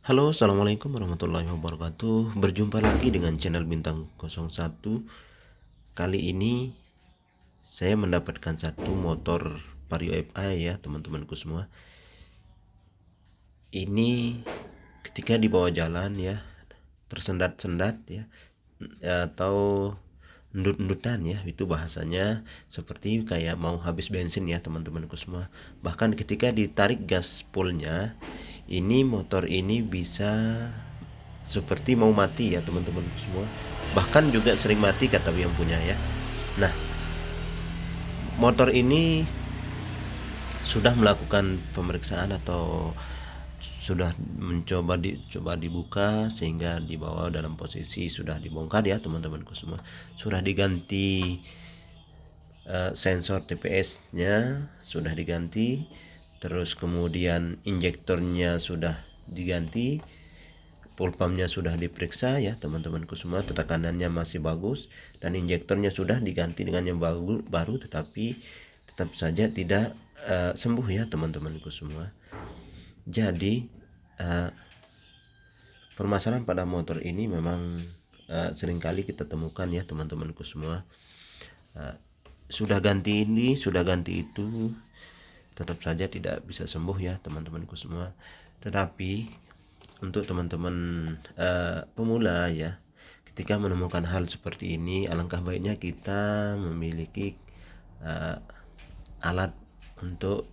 Halo, assalamualaikum warahmatullahi wabarakatuh. Berjumpa lagi dengan channel Bintang 01. Kali ini saya mendapatkan satu motor Vario FI ya teman-temanku semua. Ini ketika dibawa jalan ya tersendat-sendat ya, atau endut-endutan ya, itu bahasanya seperti kayak mau habis bensin ya teman-temanku semua. Bahkan ketika ditarik gaspolnya, ini motor ini bisa seperti mau mati ya teman-temanku semua. Bahkan juga sering mati kata yang punya ya. Nah, motor ini sudah melakukan pemeriksaan atau sudah coba dibuka sehingga dibawa dalam posisi sudah dibongkar ya teman-temanku semua. Sudah diganti sensor TPS-nya sudah diganti, terus kemudian injektornya sudah diganti, full pumpnya sudah diperiksa ya teman-temanku semua, tekanannya masih bagus, dan injektornya sudah diganti dengan yang baru, tetapi tetap saja tidak sembuh ya teman-temanku semua. Jadi permasalahan pada motor ini memang seringkali kita temukan ya teman-temanku semua. Sudah ganti ini, sudah ganti itu, tetap saja tidak bisa sembuh ya teman-temanku semua. Tetapi untuk teman-teman pemula ya, ketika menemukan hal seperti ini, alangkah baiknya kita memiliki alat untuk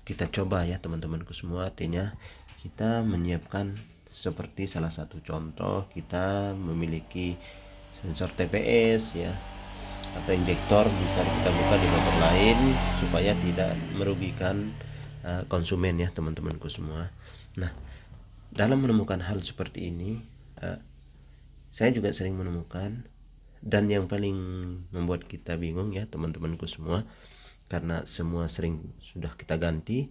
kita coba ya teman-temanku semua. Artinya kita menyiapkan seperti salah satu contoh, kita memiliki sensor TPS ya, atau injektor bisa kita buka di motor lain supaya tidak merugikan konsumen ya teman-temanku semua. Nah, dalam menemukan hal seperti ini, saya juga sering menemukan, dan yang paling membuat kita bingung ya teman-temanku semua, karena semua sering sudah kita ganti,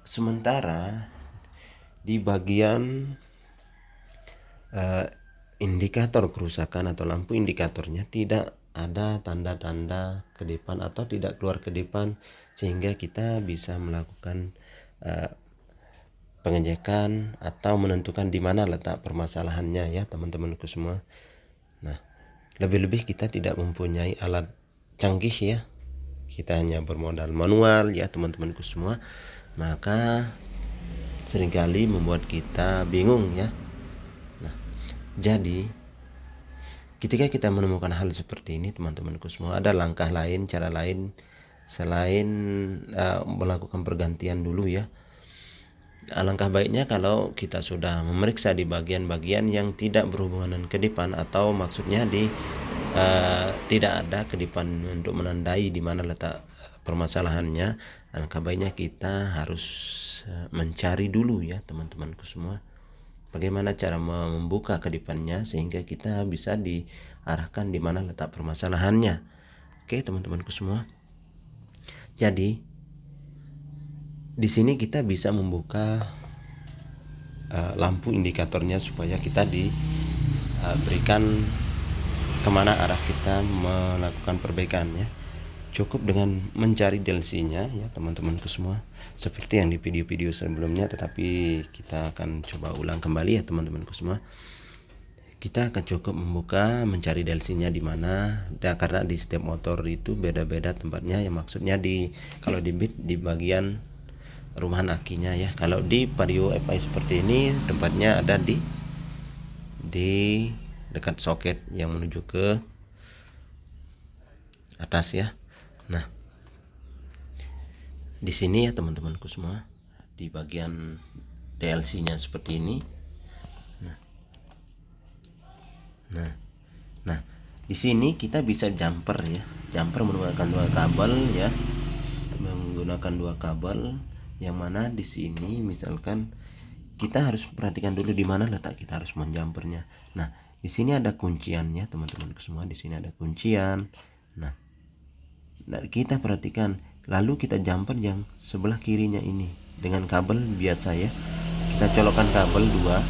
sementara di bagian indikator kerusakan atau lampu indikatornya tidak ada tanda-tanda kedipan atau tidak keluar kedipan, sehingga kita bisa melakukan pengecekan atau menentukan di mana letak permasalahannya ya teman-temanku semua. Nah, lebih-lebih kita tidak mempunyai alat canggih ya, kita hanya bermodal manual ya teman-temanku semua, maka seringkali membuat kita bingung ya. Nah, jadi ketika kita menemukan hal seperti ini teman-temanku semua, ada langkah lain, cara lain selain melakukan pergantian dulu ya. Alangkah baiknya kalau kita sudah memeriksa di bagian-bagian yang tidak berhubungan dengan kedipan, atau maksudnya di tidak ada kedipan untuk menandai di mana letak permasalahannya. Alangkah baiknya kita harus mencari dulu ya teman-temanku semua, bagaimana cara membuka kedipannya sehingga kita bisa diarahkan di mana letak permasalahannya. Oke teman-temanku semua. Jadi di sini kita bisa membuka lampu indikatornya supaya kita diberikan kemana arah kita melakukan perbaikan ya. Cukup dengan mencari DLC-nya ya teman-temanku semua, seperti yang di video-video sebelumnya, tetapi kita akan coba ulang kembali ya teman-temanku semua. Kita akan cukup membuka, mencari DLC-nya di mana, karena di setiap motor itu beda-beda tempatnya ya, maksudnya kalau di bit di bagian rumahan akinya ya. Kalau di Vario FI seperti ini tempatnya ada di dekat soket yang menuju ke atas ya. Nah, di sini ya teman-temanku semua, di bagian DLC-nya seperti ini. Nah, di sini kita bisa jumper ya. Jumper menggunakan dua kabel ya. Menggunakan dua kabel, yang mana di sini misalkan kita harus perhatikan dulu di mana letak kita harus menjumpernya. Nah, di sini ada kunciannya teman-temanku semua. Di sini ada kuncian. Nah, kita perhatikan, lalu kita jumper yang sebelah kirinya ini dengan kabel biasa ya. Kita colokkan kabel dua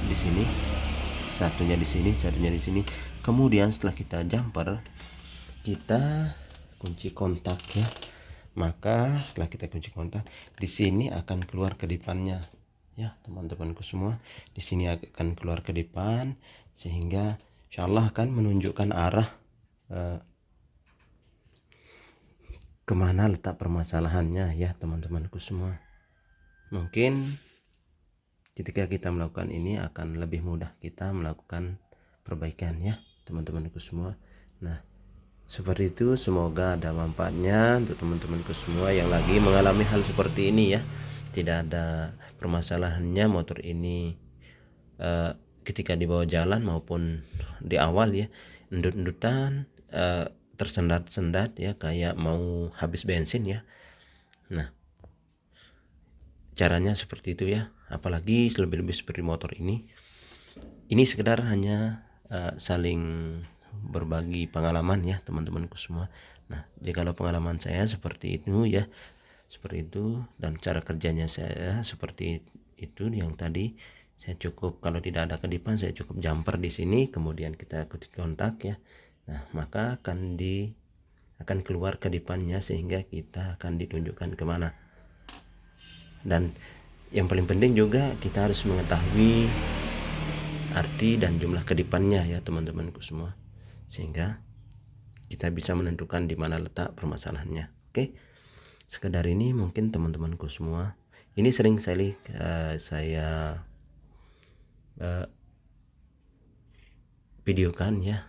di sini, satunya di sini, satunya di sini. Kemudian setelah kita jumper, kita kunci kontak ya. Maka setelah kita kunci kontak, di sini akan keluar kedipannya ya teman-temanku semua. Di sini akan keluar ke depan sehingga insyaallah akan menunjukkan arah kemana letak permasalahannya ya teman-temanku semua. Mungkin ketika kita melakukan ini akan lebih mudah kita melakukan perbaikan ya teman-temanku semua. Nah, seperti itu, semoga ada manfaatnya untuk teman-temanku semua yang lagi mengalami hal seperti ini ya. Tidak ada permasalahannya motor ini ketika dibawa jalan maupun di awal ya, endut-endutan, tersendat-sendat ya, kayak mau habis bensin ya. Nah, caranya seperti itu ya, apalagi lebih-lebih seperti motor ini sekedar hanya saling berbagi pengalaman ya teman-temanku semua. Nah, jikalau pengalaman saya seperti itu ya, seperti itu, dan cara kerjanya saya seperti itu yang tadi, saya cukup kalau tidak ada kedipan saya cukup jumper di sini, kemudian kita ikuti kontak ya. Nah, maka akan keluar kedipannya sehingga kita akan ditunjukkan kemana. Dan yang paling penting juga kita harus mengetahui arti dan jumlah kedipannya ya teman-temanku semua, sehingga kita bisa menentukan di mana letak permasalahannya. Oke, sekedar ini mungkin teman-temanku semua, ini sering sekali saya videokan ya,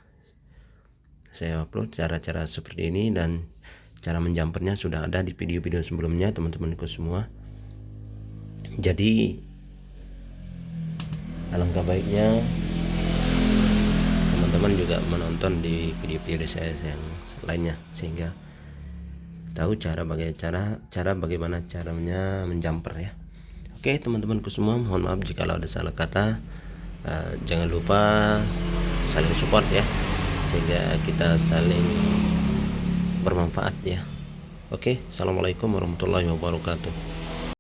saya upload cara-cara seperti ini, dan cara menjumpernya sudah ada di video-video sebelumnya teman-temanku semua. Jadi alangkah baiknya teman-teman juga menonton di video-video saya yang lainnya sehingga tahu cara bagaimana caranya menjumper ya. Oke teman-temanku semua, mohon maaf jika ada salah kata. Jangan lupa saling support ya, sehingga kita saling bermanfaat ya. Oke, assalamualaikum warahmatullahi wabarakatuh.